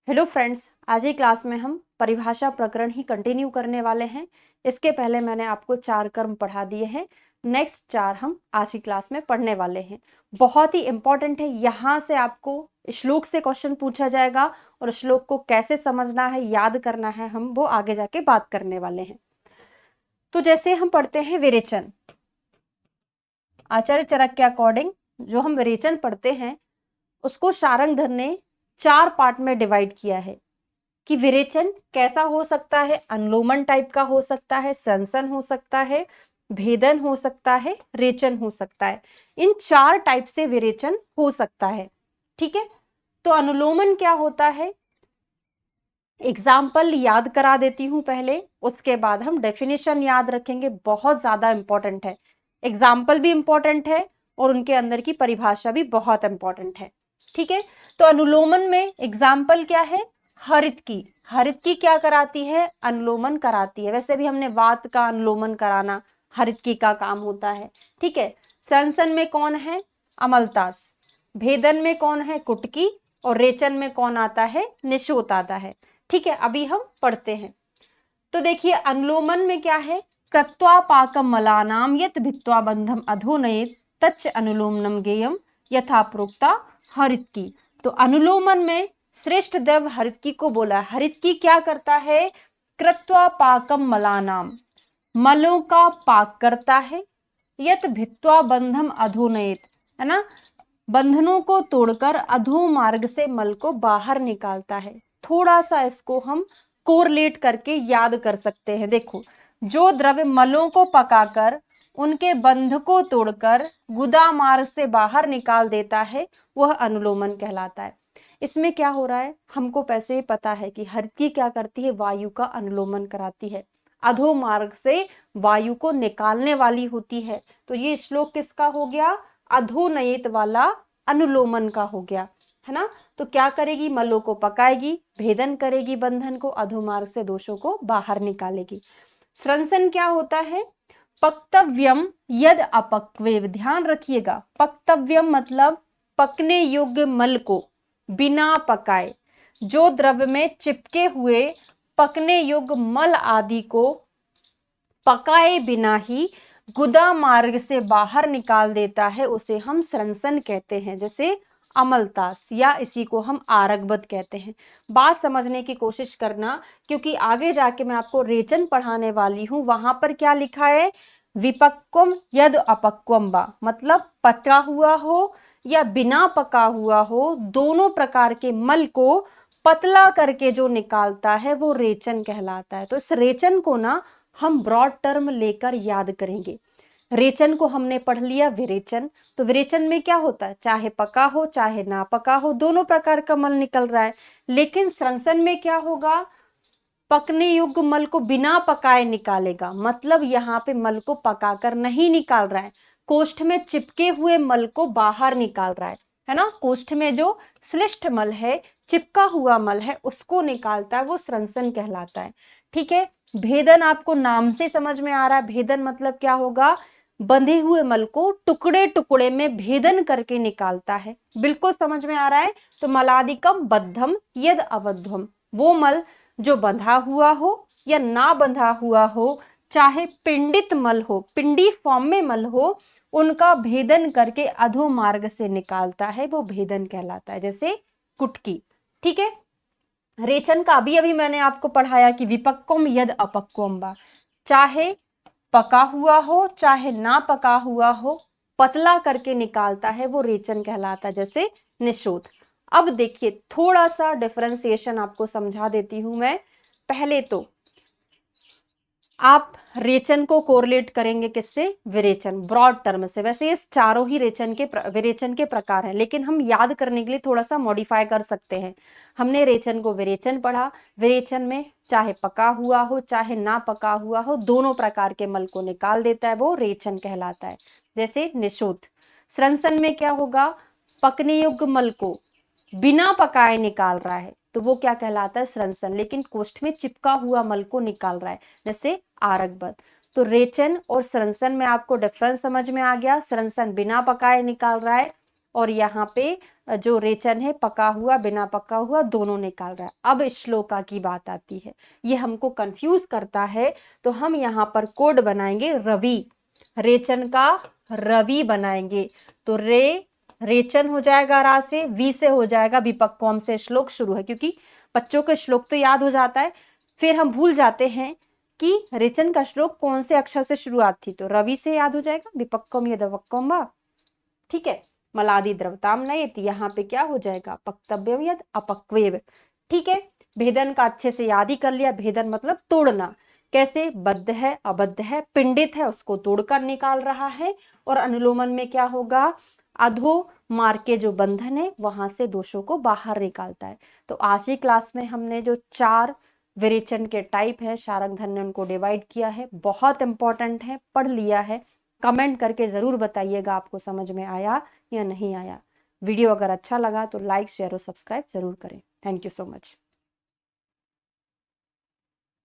Hello friends, आज ही class में हम परिभाषा प्रकरण ही कंटिन्यू करने वाले हैं। इसके पहले मैंने आपको 4 कर्म पढ़ा दिए हैं। नेक्स्ट 4 हम आज की क्लास में पढ़ने वाले हैं। बहुत ही इंपॉर्टेंट है। यहाँ से आपको श्लोक से क्वेश्चन पूछा जाएगा और श्लोक को कैसे समझना है, याद करना है, हम वो आगे जाके बात करने वाले हैं। तो जैसे हम पढ़ते हैं विरेचन, आचार्य चरक के अकॉर्डिंग जो हम विरेचन पढ़ते हैं उसको शार्ंगधर ने 4 पार्ट में डिवाइड किया है कि विरेचन कैसा हो सकता है। अनुलोमन टाइप का हो सकता है, संसन हो सकता है, भेदन हो सकता है, रेचन हो सकता है। इन 4 टाइप से विरेचन हो सकता है। ठीक है, तो अनुलोमन क्या होता है, एग्जाम्पल याद करा देती हूं पहले, उसके बाद हम डेफिनेशन याद रखेंगे। बहुत ज्यादा इंपॉर्टेंट है, एग्जाम्पल भी इंपॉर्टेंट है और उनके अंदर की परिभाषा भी बहुत इंपॉर्टेंट है। ठीक है, तो अनुलोमन में एग्जाम्पल क्या है, हरितकी। हरितकी क्या कराती है, अनुलोमन कराती है। वैसे भी हमने वात का अनुलोमन कराना हरितकी का काम होता है। ठीक है, संसन में कौन है, अमलतास। भेदन में कौन है, कुटकी। और रेचन में कौन आता है, निशोत आता है। ठीक है, अभी हम पढ़ते हैं। तो देखिए अनुलोमन में क्या है, कृत्वा पाकम मलानाम यत भित्वा बंधम अधोनयेत तच्च अनुलोमनम गेयम यथा प्रोक्ता हरितकी। तो अनुलोमन में श्रेष्ठ द्रव हरितकी को बोला। हरितकी क्या करता है, कृत्वा पाकम मलानाम, मलों का पाक करता है, यत भित्वा बंधम अधोनयेत, है ना, बंधनों को तोड़कर अधो मार्ग से मल को बाहर निकालता है। थोड़ा सा इसको हम कोरिलेट करके याद कर सकते हैं। देखो, जो द्रव्य मलों को पकाकर उनके बंध को तोड़कर गुदा मार्ग से बाहर निकाल देता है वह अनुलोमन कहलाता है। इसमें क्या हो रहा है, हमको पैसे पता है कि हरितकी क्या करती है, वायु का अनुलोमन कराती है, अधो मार्ग से वायु को निकालने वाली होती है। तो ये श्लोक किसका हो गया, अधोनयित वाला अनुलोमन का हो गया, है ना। तो क्या करेगी, मलों को पकाएगी, भेदन करेगी बंधन को, अधोमार्ग से दोषों को बाहर निकालेगी। स्रंसन क्या होता है, पक्तव्यम यद अपक्वे। ध्यान रखिएगा, पक्तव्यम मतलब पकने योग्य मल को बिना पकाए, जो द्रव्य में चिपके हुए पकने योग्य मल आदि को पकाए बिना ही गुदा मार्ग से बाहर निकाल देता है, उसे हम स्रंसन कहते हैं। जैसे अमलतास, या इसी को हम आरगबद कहते हैं। बात समझने की कोशिश करना, क्योंकि आगे जाके मैं आपको रेचन पढ़ाने वाली हूं। वहां पर क्या लिखा है, विपक्वम यद अपक्वम बा, मतलब पका हुआ हो या बिना पका हुआ हो, दोनों प्रकार के मल को पतला करके जो निकालता है वो रेचन कहलाता है। तो इस रेचन को ना हम ब्रॉड टर्म लेकर याद करेंगे। रेचन को हमने पढ़ लिया विरेचन। तो विरेचन में क्या होता है, चाहे पका हो चाहे ना पका हो, दोनों प्रकार का मल निकल रहा है। लेकिन स्रंसन में क्या होगा, पकने योग्य मल को बिना पकाए निकालेगा, मतलब यहाँ पे मल को पकाकर नहीं निकाल रहा है, कोष्ठ में चिपके हुए मल को बाहर निकाल रहा है ना। कोष्ठ में जो श्लिष्ट मल है, चिपका हुआ मल है, उसको निकालता है, वो स्रंसन कहलाता है। ठीक है, भेदन आपको नाम से समझ में आ रहा है। भेदन मतलब क्या होगा, बंधे हुए मल को टुकड़े टुकड़े में भेदन करके निकालता है। बिल्कुल समझ में आ रहा है। तो मलादिकम बद्धम यद अबद्धम, वो मल जो बंधा हुआ हो या ना बंधा हुआ हो, चाहे पिंडित मल हो, पिंडी फॉर्म में मल हो, उनका भेदन करके अधो मार्ग से निकालता है, वो भेदन कहलाता है। जैसे कुटकी। ठीक है, रेचन का अभी अभी मैंने आपको पढ़ाया कि विपक्वम यद अपक्वम बा, चाहे पका हुआ हो चाहे ना पका हुआ हो, पतला करके निकालता है, वो रेचन कहलाता है। जैसे निशोथ। अब देखिए थोड़ा सा डिफरेंशिएशन आपको समझा देती हूं मैं। पहले तो आप रेचन को कोरिलेट करेंगे किससे, विरेचन, ब्रॉड टर्म से। वैसे ये चारों ही विरेचन के प्रकार हैं, लेकिन हम याद करने के लिए थोड़ा सा मॉडिफाई कर सकते हैं। हमने रेचन को विरेचन पढ़ा, विरेचन में चाहे पका हुआ हो चाहे ना पका हुआ हो, दोनों प्रकार के मल को निकाल देता है, वो रेचन कहलाता है। जैसे निशोथ। स्रंसन में क्या होगा, पकने योग्य मल को बिना पकाए निकाल रहा है, तो वो क्या कहलाता है, स्रंसन। लेकिन कोष्ठ में चिपका हुआ मल को निकाल रहा है, जैसे आरगबद। तो रेचन और स्रंसन में आपको डिफरेंस समझ में आ गया। स्रंसन बिना पकाए निकाल रहा है, और यहाँ पे जो रेचन है पका हुआ बिना पका हुआ दोनों निकाल रहा है। अब श्लोका की बात आती है, ये हमको कंफ्यूज करता है, तो हम यहाँ पर कोड बनाएंगे रवि, रेचन का रवि बनाएंगे। तो रेचन हो जाएगा रा से, वी से हो जाएगा विपक्वम से श्लोक शुरू है, क्योंकि बच्चों को श्लोक तो याद हो जाता है, फिर हम भूल जाते हैं कि रेचन का श्लोक कौन से अक्षर से शुरुआत थी, तो रवि से याद हो जाएगा, विपक्वम या दवक्वम वा। ठीक है, मलादि द्रवताम नयेत, यहाँ पे क्या हो जाएगा, पक्तव्यम यद अपक्वेव। ठीक है, भेदन का अच्छे से याद ही कर लिया, भेदन मतलब तोड़ना, कैसे, बद्ध है अबद्ध है पिंडित है उसको तोड़कर निकाल रहा है, और अनुलोमन में क्या होगा, अधो मार के जो बंधन है वहां से दोषों को बाहर निकालता है। तो आज की क्लास में हमने जो 4 विरेचन के टाइप है शार्ंग धन्य उनको डिवाइड किया है, बहुत इंपॉर्टेंट है, पढ़ लिया है। कमेंट करके जरूर बताइएगा आपको समझ में आया या नहीं आया। वीडियो अगर अच्छा लगा तो लाइक शेयर और सब्सक्राइब जरूर करें। Thank you so much.